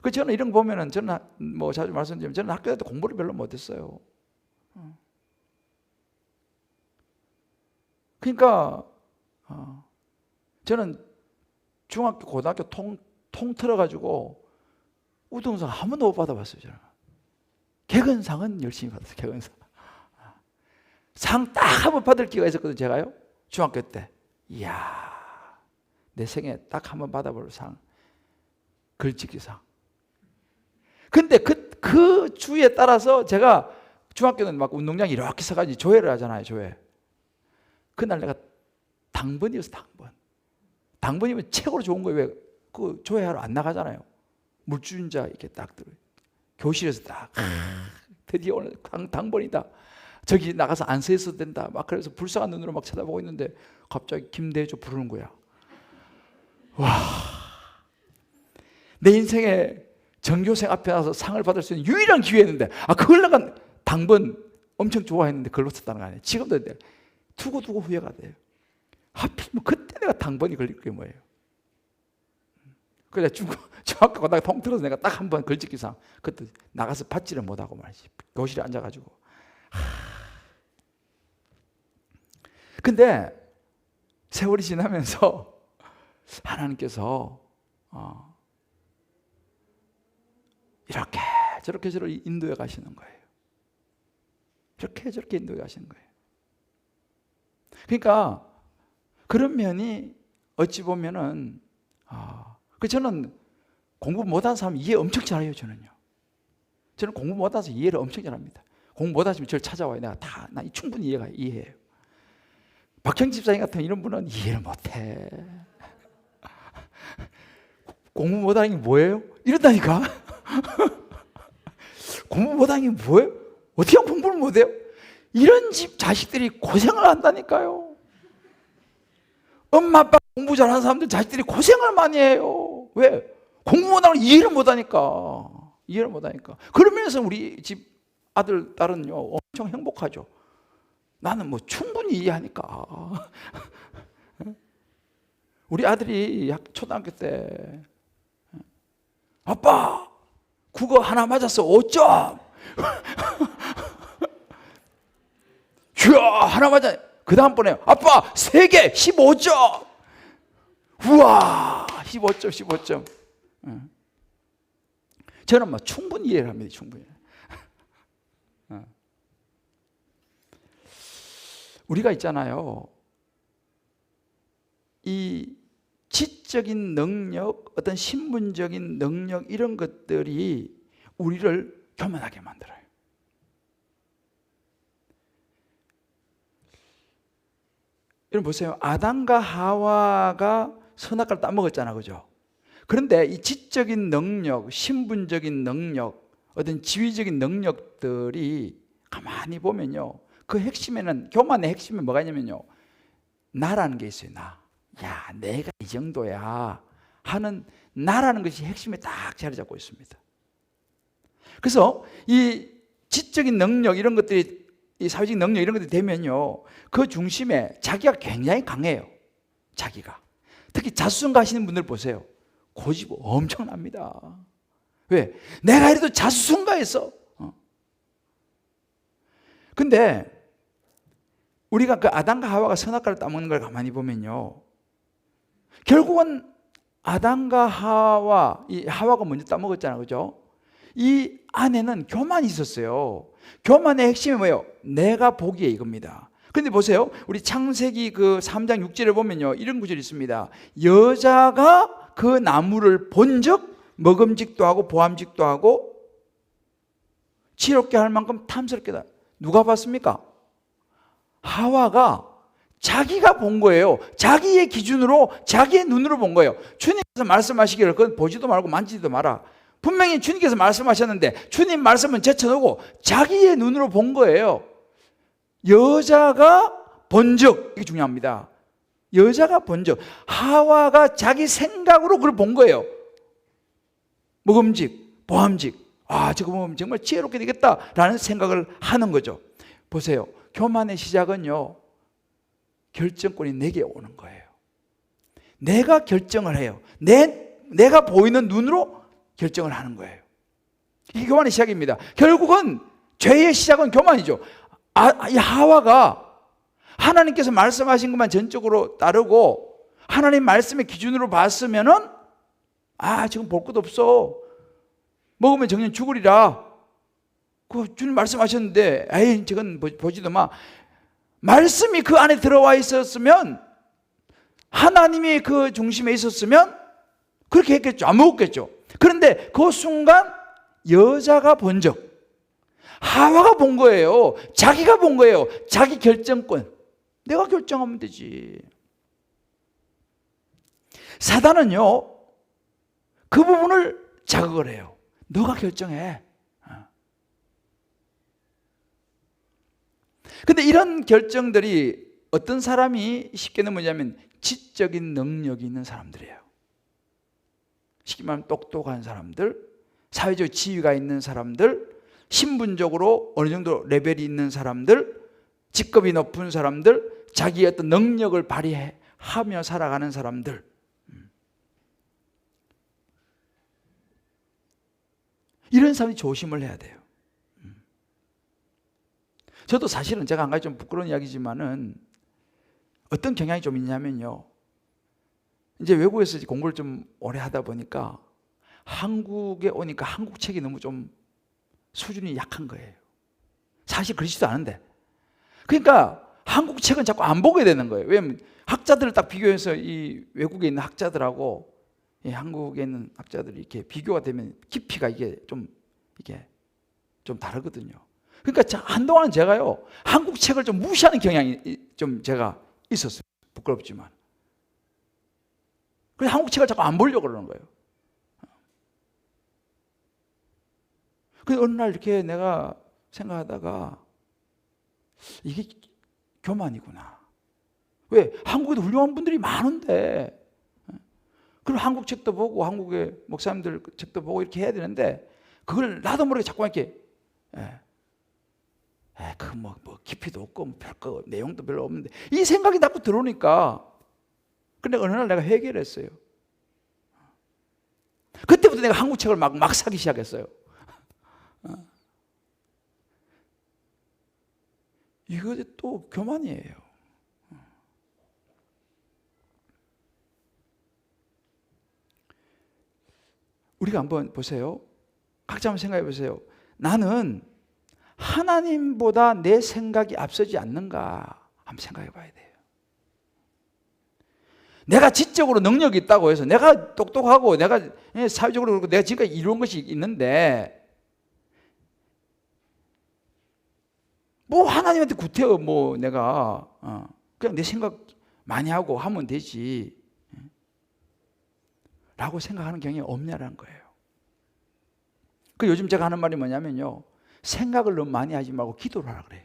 그 저는 이런 거 보면은 저는 자주 말씀드리면 저는 학교 때 공부를 별로 못했어요. 그러니까 저는 중학교 고등학교 통틀어 가지고 우등상 한 번도 못 받아봤어요. 저는 개근상은 열심히 받았어요. 개근상 상 딱 한 번 받을 기회가 있었거든요. 제가요 중학교 때. 이야, 내 생에 딱 한 번 받아볼 상, 글짓기상. 근데 그 주에 따라서 제가 중학교는 막 운동장 이렇게 서가지고 조회를 하잖아요. 조회. 그날 내가 당번이었어. 당번이면 최고로 좋은 거예요. 왜? 그 조회하러 안 나가잖아요. 물주인자 이렇게 딱 들어요. 교실에서 딱 드디어 오늘 당번이다. 저기 나가서 안 서 있어도 된다. 막 그래서 불쌍한 눈으로 막 쳐다보고 있는데 갑자기 김대조 부르는 거야. 와, 내 인생에 전교생 앞에 나서 상을 받을 수 있는 유일한 기회였는데, 그걸 내가 당번 엄청 좋아했는데 그걸 놓쳤다는 거 아니에요. 지금도 두고 후회가 돼요. 하필이면 그때 내가 당번이 걸릴 게 뭐예요. 그래 중학교 가다가 통틀어서 내가 딱 한 번 글짓기상 그때 나가서 받지를 못하고 말이지. 교실에 앉아가지고. 근데 세월이 지나면서 하나님께서 이렇게 저렇게 인도해 가시는 거예요. 이렇게 저렇게 인도해 가시는 거예요. 그러니까 그런 면이 어찌 보면은 저는 공부 못하는 사람 이해 엄청 잘해요. 저는 공부 못해서 이해를 엄청 잘합니다. 공부 못하시면 저를 찾아와요. 나 충분히 이해해요. 박형 집사님 같은 이런 분은 이해를 못해. 공부 못하는 게 뭐예요? 이런다니까. 공부 못하는 게 뭐예요? 어떻게 하면 공부를 못해요? 이런 집 자식들이 고생을 한다니까요. 엄마 아빠 공부 잘하는 사람들 자식들이 고생을 많이 해요. 왜? 공부 못하는 걸 이해를 못하니까. 그러면서 우리 집 아들 딸은요 엄청 행복하죠. 나는 충분히 이해하니까. 우리 아들이 초등학교 때 아빠 국어 하나 맞았어 5점. 휴야 하나 맞아. 그 다음번에 아빠 3개 15점. 우와 15점. 저는 충분히 이해를 합니다. 충분히. 우리가 있잖아요. 이 지적인 능력, 어떤 신분적인 능력 이런 것들이 우리를 교만하게 만들어요. 여러분 보세요. 아담과 하와가 선악과를 따먹었잖아, 그죠? 그런데 이 지적인 능력, 신분적인 능력, 어떤 지위적인 능력들이 가만히 보면요, 그 핵심에는, 교만의 핵심에 뭐가 있냐면요, 나라는 게 있어요. 야, 내가 이 정도야 하는 나라는 것이 핵심에 딱 자리 잡고 있습니다. 그래서 이 지적인 능력 이런 것들이, 이 사회적 능력 이런 것들이 되면요, 그 중심에 자기가 굉장히 강해요. 자기가. 특히 자수성가 하시는 분들 보세요. 고집 엄청납니다. 왜? 내가 이래도 자수성가했어. 근데 우리가 그 아담과 하와가 선악과를 따먹는 걸 가만히 보면요, 결국은 아담과 하와, 이 하와가 먼저 따먹었잖아요, 그죠? 이 안에는 교만이 있었어요. 교만의 핵심이 뭐예요? 내가 보기에 이겁니다. 근데 보세요, 우리 창세기 그 3장 6절에 보면요, 이런 구절이 있습니다. 여자가 그 나무를 본즉 먹음직도 하고 보암직도 하고 지혜롭게 할 만큼 탐스럽게다. 누가 봤습니까? 하와가 자기가 본 거예요. 자기의 기준으로, 자기의 눈으로 본 거예요. 주님께서 말씀하시기를 그건 보지도 말고 만지지도 마라. 분명히 주님께서 말씀하셨는데 주님 말씀은 제쳐놓고 자기의 눈으로 본 거예요. 여자가 본즉, 이게 중요합니다. 여자가 본즉, 하와가 자기 생각으로 그걸 본 거예요. 먹음직, 보암직, 저거 보면 정말 지혜롭게 되겠다라는 생각을 하는 거죠. 보세요, 교만의 시작은요, 결정권이 내게 오는 거예요. 내가 결정을 해요. 내가 보이는 눈으로 결정을 하는 거예요. 이게 교만의 시작입니다. 결국은 죄의 시작은 교만이죠. 이 하와가 하나님께서 말씀하신 것만 전적으로 따르고 하나님 말씀의 기준으로 봤으면은 지금 볼 것도 없어. 먹으면 정녕 죽으리라. 그 주님 말씀하셨는데 저건 보지도 마. 말씀이 그 안에 들어와 있었으면, 하나님이 그 중심에 있었으면 그렇게 했겠죠. 안 먹었겠죠. 그런데 그 순간 여자가 본적, 하와가 본 거예요. 자기가 본 거예요. 자기 결정권. 내가 결정하면 되지. 사단은요, 그 부분을 자극을 해요. 너가 결정해. 근데 이런 결정들이 어떤 사람이 쉽게는 뭐냐면 지적인 능력이 있는 사람들이에요. 쉽게 말하면 똑똑한 사람들, 사회적 지위가 있는 사람들, 신분적으로 어느 정도 레벨이 있는 사람들, 직급이 높은 사람들, 자기의 어떤 능력을 발휘하며 살아가는 사람들. 이런 사람이 조심을 해야 돼요. 저도 사실은 제가 한 가지 좀 부끄러운 이야기지만은 어떤 경향이 좀 있냐면요, 이제 외국에서 공부를 좀 오래 하다 보니까 한국에 오니까 한국 책이 너무 좀 수준이 약한 거예요. 사실 그렇지도 않은데. 그러니까 한국 책은 자꾸 안 보게 되는 거예요. 왜냐면 학자들을 딱 비교해서 이 외국에 있는 학자들하고 이 한국에 있는 학자들이 이렇게 비교가 되면 깊이가 이게 좀 다르거든요. 그러니까 한동안은 제가요, 한국 책을 좀 무시하는 경향이 좀 제가 있었어요. 부끄럽지만. 그래서 한국 책을 자꾸 안 보려고 그러는 거예요. 그래서 어느 날 이렇게 내가 생각하다가 이게 교만이구나. 왜? 한국에도 훌륭한 분들이 많은데, 그럼 한국 책도 보고 한국의 목사님들 책도 보고 이렇게 해야 되는데, 그걸 나도 모르게 자꾸 이렇게 그 뭐 깊이도 없고 뭐 별거 내용도 별로 없는데 이 생각이 자꾸 들어오니까, 근데 어느 날 내가 회개를 했어요. 그때부터 내가 한국 책을 막 사기 시작했어요. 이거 또 교만이에요. 우리가 한번 보세요. 각자 한번 생각해 보세요. 나는 하나님보다 내 생각이 앞서지 않는가 한번 생각해 봐야 돼요. 내가 지적으로 능력이 있다고 해서, 내가 똑똑하고 내가 사회적으로 그렇고 내가 지금까지 이룬 것이 있는데 뭐 하나님한테 구태여 뭐 내가 그냥 내 생각 많이 하고 하면 되지 라고 생각하는 경향이 없냐라는 거예요. 그 요즘 제가 하는 말이 뭐냐면요, 생각을 너무 많이 하지 말고 기도를 하라 그래요.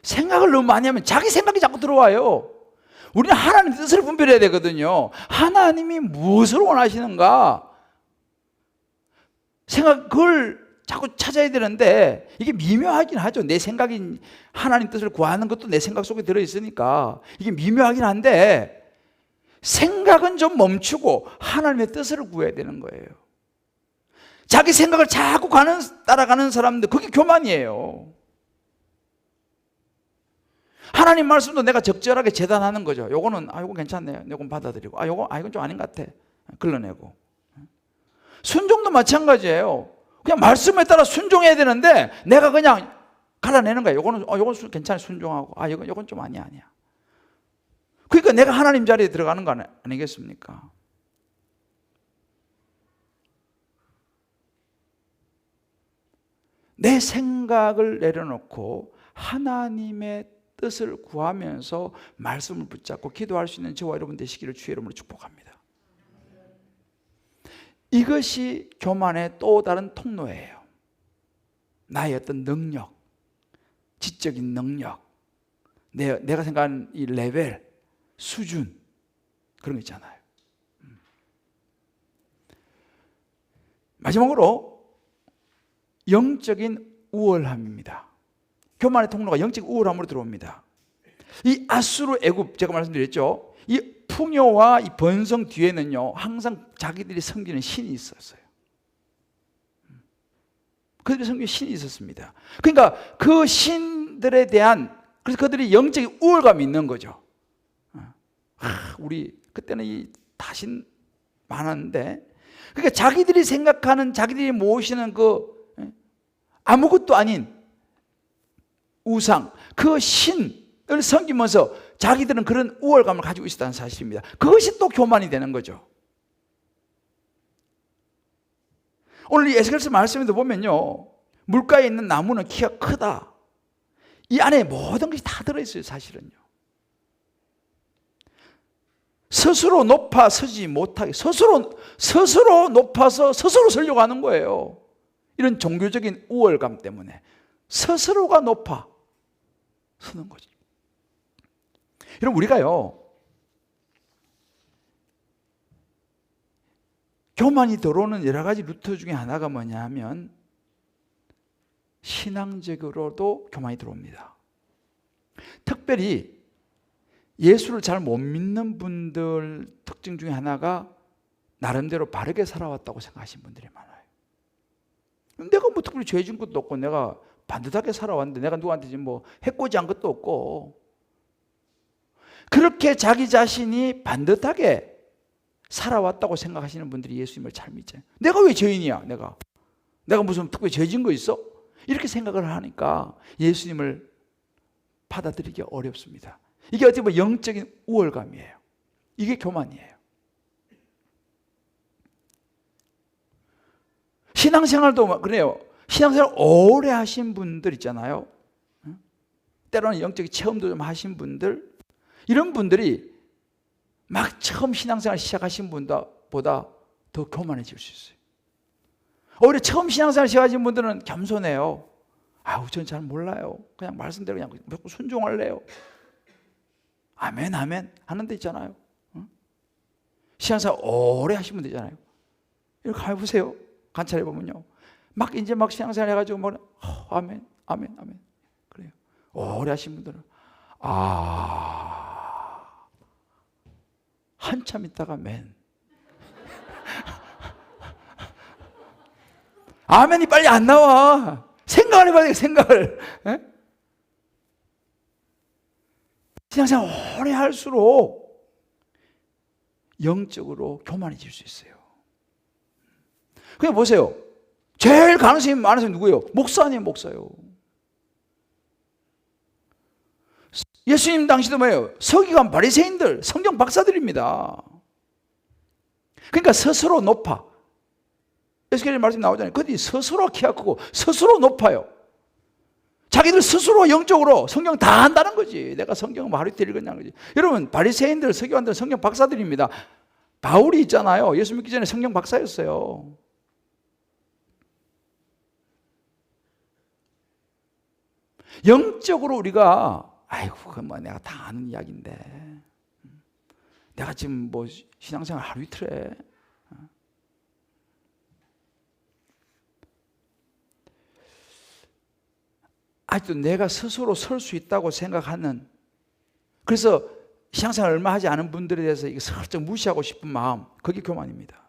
생각을 너무 많이 하면 자기 생각이 자꾸 들어와요. 우리는 하나님 뜻을 분별해야 되거든요. 하나님이 무엇을 원하시는가 그걸 자꾸 찾아야 되는데, 이게 미묘하긴 하죠. 내 생각이 하나님 뜻을 구하는 것도 내 생각 속에 들어있으니까 이게 미묘하긴 한데, 생각은 좀 멈추고 하나님의 뜻을 구해야 되는 거예요. 자기 생각을 자꾸 따라가는 사람들, 그게 교만이에요. 하나님 말씀도 내가 적절하게 재단하는 거죠. 요거는 이거 괜찮네요. 요건 받아들이고 이건 좀 아닌 것 같아. 걸러내고. 순종도 마찬가지예요. 그냥 말씀에 따라 순종해야 되는데 내가 그냥 갈아내는 거예요. 요거는 괜찮아, 순종하고 요건 좀 아니야. 그러니까 내가 하나님 자리에 들어가는 거 아니겠습니까? 내 생각을 내려놓고 하나님의 뜻을 구하면서 말씀을 붙잡고 기도할 수 있는 저와 여러분 되시기를 주의 이름으로 축복합니다. 이것이 교만의 또 다른 통로예요. 나의 어떤 능력, 지적인 능력, 내가 생각하는 이 레벨, 수준, 그런 거 있잖아요. 마지막으로 영적인 우월함입니다. 교만의 통로가 영적 우월함으로 들어옵니다. 이 아수르 애굽, 제가 말씀드렸죠. 이 풍요와 이 번성 뒤에는요, 항상 자기들이 섬기는 신이 있었어요. 그들이 섬기는 신이 있었습니다. 그러니까 그 신들에 대한, 그래서 그들이 영적인 우월감이 있는 거죠. 우리 그때는 이 다신 많았는데, 그러니까 자기들이 생각하는, 자기들이 모시는 그 아무것도 아닌 우상, 그 신을 섬기면서 자기들은 그런 우월감을 가지고 있었다는 사실입니다. 그것이 또 교만이 되는 거죠. 오늘 이 에스겔서 말씀에도 보면요, 물가에 있는 나무는 키가 크다. 이 안에 모든 것이 다 들어있어요, 사실은요. 스스로 높아 서지 못하게, 스스로 높아서 스스로 서려고 하는 거예요. 이런 종교적인 우월감 때문에 스스로가 높아 서는 거죠. 여러분, 우리가요, 교만이 들어오는 여러 가지 루트 중에 하나가 뭐냐 하면 신앙적으로도 교만이 들어옵니다. 특별히 예수를 잘 못 믿는 분들 특징 중에 하나가 나름대로 바르게 살아왔다고 생각하시는 분들이 많아요. 내가 뭐 특별히 죄 지은 것도 없고 내가 반듯하게 살아왔는데 내가 누구한테 지금 뭐 해코지한 것도 없고, 그렇게 자기 자신이 반듯하게 살아왔다고 생각하시는 분들이 예수님을 잘 믿잖아요. 내가 왜 죄인이야? 내가 무슨 특별히 죄 지은 거 있어? 이렇게 생각을 하니까 예수님을 받아들이기 어렵습니다. 이게 어떻게 보면 영적인 우월감이에요. 이게 교만이에요. 신앙생활도 그래요. 신앙생활 오래 하신 분들 있잖아요. 때로는 영적인 체험도 좀 하신 분들, 이런 분들이 막 처음 신앙생활 시작하신 분보다 더 교만해질 수 있어요. 오히려 처음 신앙생활 시작하신 분들은 겸손해요. 저는 잘 몰라요. 그냥 말씀대로 그냥 순종할래요. 아멘 아멘 하는 데 있잖아요. 신앙생활 오래 하신 분들 있잖아요. 이렇게 가보세요. 관찰해보면요, 막 신앙생활 해가지고 아멘 아멘 아멘 그래요. 오래 하신 분들은 한참 있다가 맨 아멘이 빨리 안 나와. 생각을 해봐야 돼, 생각을. 신앙생활 오래 할수록 영적으로 교만해질 수 있어요. 그냥 보세요. 제일 가능성이 많은 사람이 누구예요? 목사님, 목사요. 예수님 당시도 뭐예요? 서기관 바리새인들, 성경 박사들입니다. 그러니까 스스로 높아. 에스겔 말씀 나오잖아요. 그들이 스스로 키가 크고 스스로 높아요. 자기들 스스로 영적으로 성경 다 안다는 거지. 내가 성경을 하루 이틀 읽었냐는 거지. 여러분, 바리새인들, 서기관들 성경 박사들입니다. 바울이 있잖아요. 예수 믿기 전에 성경 박사였어요. 영적으로 우리가 그건 뭐 내가 다 아는 이야기인데, 내가 지금 뭐 신앙생활 하루 이틀 해. 아직도 내가 스스로 설 수 있다고 생각하는, 그래서 신앙생활 얼마 하지 않은 분들에 대해서 이게 슬쩍 무시하고 싶은 마음, 그게 교만입니다.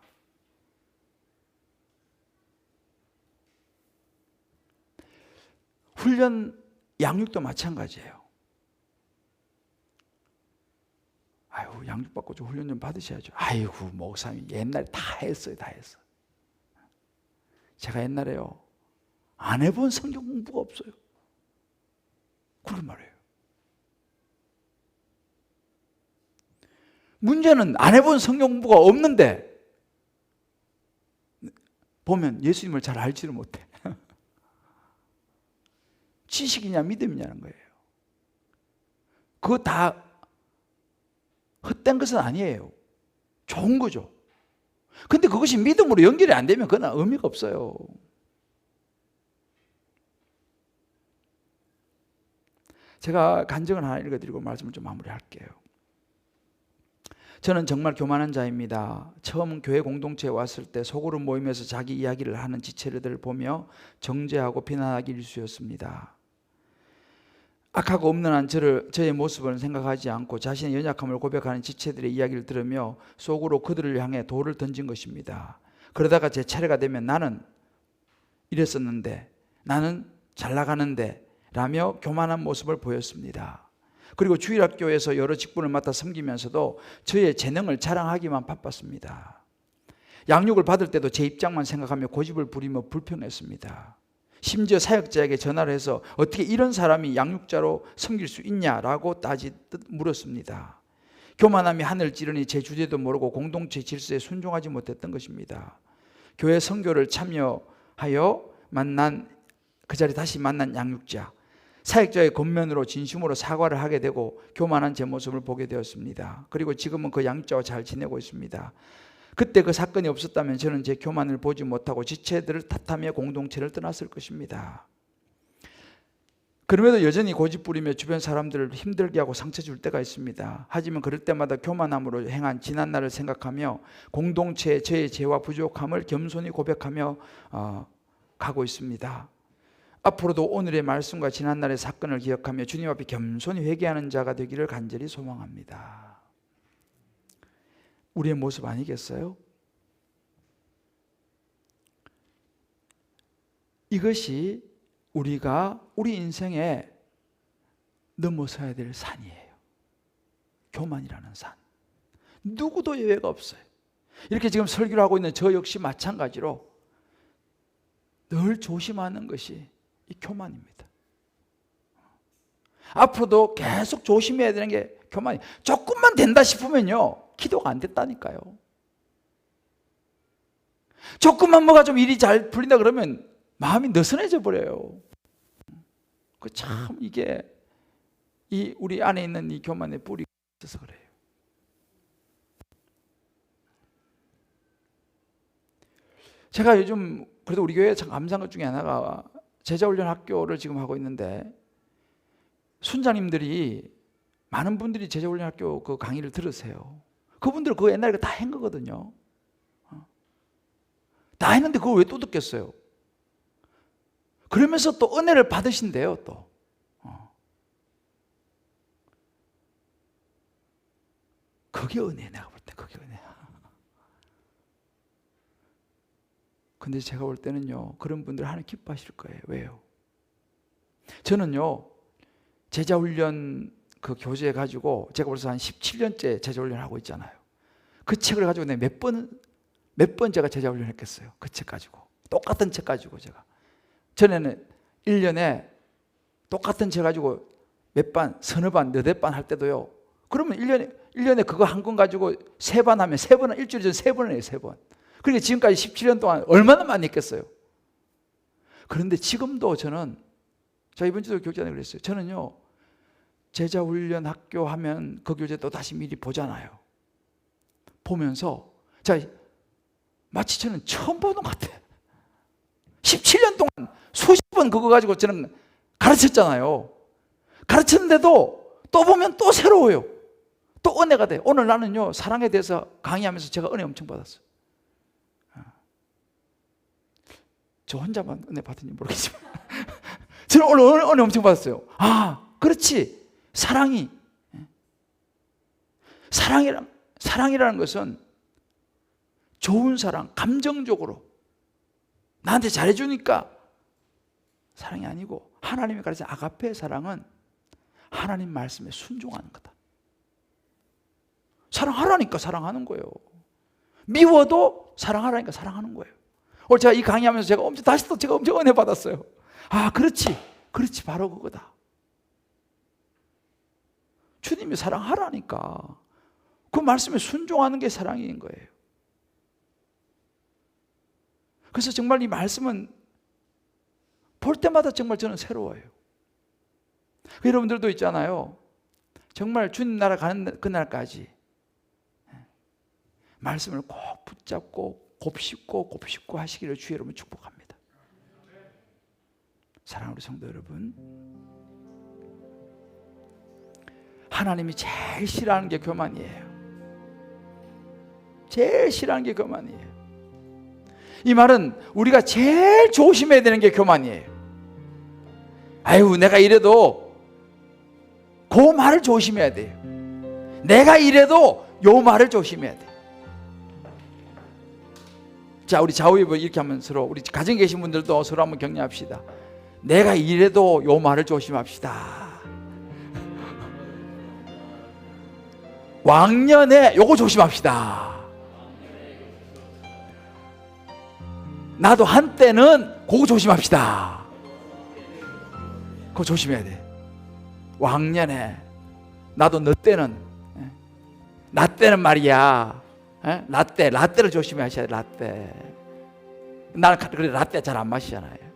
훈련, 양육도 마찬가지예요. 아유, 양육받고 좀 훈련 좀 받으셔야죠. 아이고, 목사님 옛날에 다 했어요. 다 했어. 제가 옛날에요, 안 해본 성경 공부가 없어요. 그렇게 말해요. 문제는 안 해본 성경 공부가 없는데 보면 예수님을 잘 알지를 못해. 지식이냐 믿음이냐는 거예요. 그거 다 헛된 것은 아니에요. 좋은 거죠. 근데 그것이 믿음으로 연결이 안 되면 그건 의미가 없어요. 제가 간증을 하나 읽어드리고 말씀을 좀 마무리할게요. 저는 정말 교만한 자입니다. 처음 교회 공동체에 왔을 때 속으로 모임에서 자기 이야기를 하는 지체들을 보며 정죄하고 비난하기 일쑤였습니다. 악하고 없는 저의 모습을 생각하지 않고 자신의 연약함을 고백하는 지체들의 이야기를 들으며 속으로 그들을 향해 돌을 던진 것입니다. 그러다가 제 차례가 되면 나는 이랬었는데, 나는 잘 나가는데 라며 교만한 모습을 보였습니다. 그리고 주일학교에서 여러 직분을 맡아 섬기면서도 저의 재능을 자랑하기만 바빴습니다. 양육을 받을 때도 제 입장만 생각하며 고집을 부리며 불평했습니다. 심지어 사역자에게 전화를 해서 어떻게 이런 사람이 양육자로 섬길 수 있냐라고 따지듯 물었습니다. 교만함이 하늘 찌르니 제 주제도 모르고 공동체 질서에 순종하지 못했던 것입니다. 교회 선교를 참여하여 그 자리에 다시 만난 양육자, 사역자의 겉면으로 진심으로 사과를 하게 되고 교만한 제 모습을 보게 되었습니다. 그리고 지금은 그 양육자와 잘 지내고 있습니다. 그때 그 사건이 없었다면 저는 제 교만을 보지 못하고 지체들을 탓하며 공동체를 떠났을 것입니다. 그럼에도 여전히 고집부리며 주변 사람들을 힘들게 하고 상처 줄 때가 있습니다. 하지만 그럴 때마다 교만함으로 행한 지난 날을 생각하며 공동체의 저의 죄와 부족함을 겸손히 고백하며 가고 있습니다. 앞으로도 오늘의 말씀과 지난날의 사건을 기억하며 주님 앞에 겸손히 회개하는 자가 되기를 간절히 소망합니다. 우리의 모습 아니겠어요? 이것이 우리 인생에 넘어서야 될 산이에요. 교만이라는 산. 누구도 예외가 없어요. 이렇게 지금 설교를 하고 있는 저 역시 마찬가지로 늘 조심하는 것이 이 교만입니다. 앞으로도 계속 조심해야 되는 게 교만이. 조금만 된다 싶으면요, 기도가 안 됐다니까요. 조금만 뭐가 좀 일이 잘 풀린다 그러면 마음이 느슨해져 버려요. 그 참 이게 우리 안에 있는 이 교만의 뿌리가 있어서 그래요. 제가 요즘 그래도 우리 교회에 참 감사한 것 중에 하나가 제자훈련 학교를 지금 하고 있는데, 순장님들이 많은 분들이 제자훈련 학교 그 강의를 들으세요. 그분들 그거 옛날에 다 한 거거든요. 다 했는데 그걸 왜 또 듣겠어요? 그러면서 또 은혜를 받으신대요. 또 그게 은혜야. 내가 볼 때 그게 은혜야. 근데 제가 볼 때는요, 그런 분들 하나님 기뻐하실 거예요. 왜요? 저는요, 제자훈련 그 교재 가지고 제가 벌써 한 17년째 제자훈련을 하고 있잖아요. 그 책을 가지고 내가 몇 번 제가 제자훈련 했겠어요. 그 책 가지고. 똑같은 책 가지고 제가. 전에는 1년에 똑같은 책 가지고 몇 반, 서너 반, 너댓 반 할 때도요. 그러면 1년에 그거 한 권 가지고 3반 하면 3번은 일주일 전에 3번을 해요. 3번. 그러니까 지금까지 17년 동안 얼마나 많이 했겠어요. 그런데 지금도 저는, 자 이번 주도 교육자님 그랬어요. 저는요, 제자훈련 학교 하면 그 교재 또 다시 미리 보잖아요. 보면서 자 마치 저는 처음 보는 것 같아. 17년 동안 수십 번 그거 가지고 저는 가르쳤잖아요. 가르쳤는데도 또 보면 또 새로워요. 또 은혜가 돼요. 오늘 나는요, 사랑에 대해서 강의하면서 제가 은혜 엄청 받았어요. 저 혼자만 은혜 받은지 모르겠지만 저는 오늘 은혜 엄청 받았어요. 아, 그렇지. 사랑이 사랑이라는 것은 좋은 사랑, 감정적으로 나한테 잘해주니까 사랑이 아니고, 하나님이 가르친 아가페의 사랑은 하나님 말씀에 순종하는 거다. 사랑하라니까 사랑하는 거예요. 미워도 사랑하라니까 사랑하는 거예요. 오늘 제가 이 강의하면서 제가 엄청 은혜 받았어요. 아, 그렇지, 바로 그거다. 주님이 사랑하라니까 그 말씀에 순종하는 게 사랑인 거예요. 그래서 정말 이 말씀은 볼 때마다 정말 저는 새로워요. 여러분들도 있잖아요. 정말 주님 나라 가는 그날까지 말씀을 꼭 붙잡고 곱씹고 하시기를 주의 이름으로 축복합니다. 사랑하는 성도 여러분, 하나님이 제일 싫어하는 게 교만이에요. 제일 싫어하는 게 교만이에요. 이 말은 우리가 제일 조심해야 되는 게 교만이에요. 아유, 내가 이래도 그 말을 조심해야 돼요. 내가 이래도 요 말을 조심해야 돼요. 자, 우리 좌우입을 이렇게 하면 서로, 우리 가정에 계신 분들도 서로 한번 격려합시다. 내가 이래도 요 말을 조심합시다. 왕년에 요거 조심합시다. 나도 한때는 그거 조심합시다. 그거 조심해야 돼. 왕년에 나도 너 때는, 나 때는 말이야, 라떼를 조심해 하셔야 돼. 라떼. 나는 그래 라떼 잘 안 마시잖아요.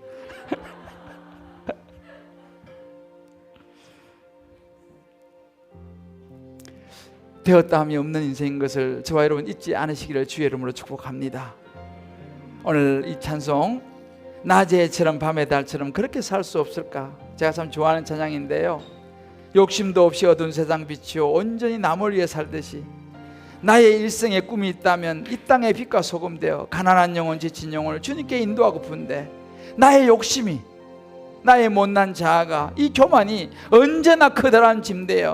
되었다함이 없는 인생인 것을 저와 여러분 잊지 않으시기를 주의 이름으로 축복합니다. 오늘 이 찬송, 낮의 해처럼 밤의 달처럼 그렇게 살 수 없을까? 제가 참 좋아하는 찬양인데요. 욕심도 없이 어두운 세상 빛이요 온전히 남을 위해 살듯이 나의 일생의 꿈이 있다면 이 땅의 빛과 소금 되어 가난한 영혼 지친 영혼을 주님께 인도하고픈데, 나의 욕심이, 나의 못난 자아가, 이 교만이 언제나 커다란 짐 되어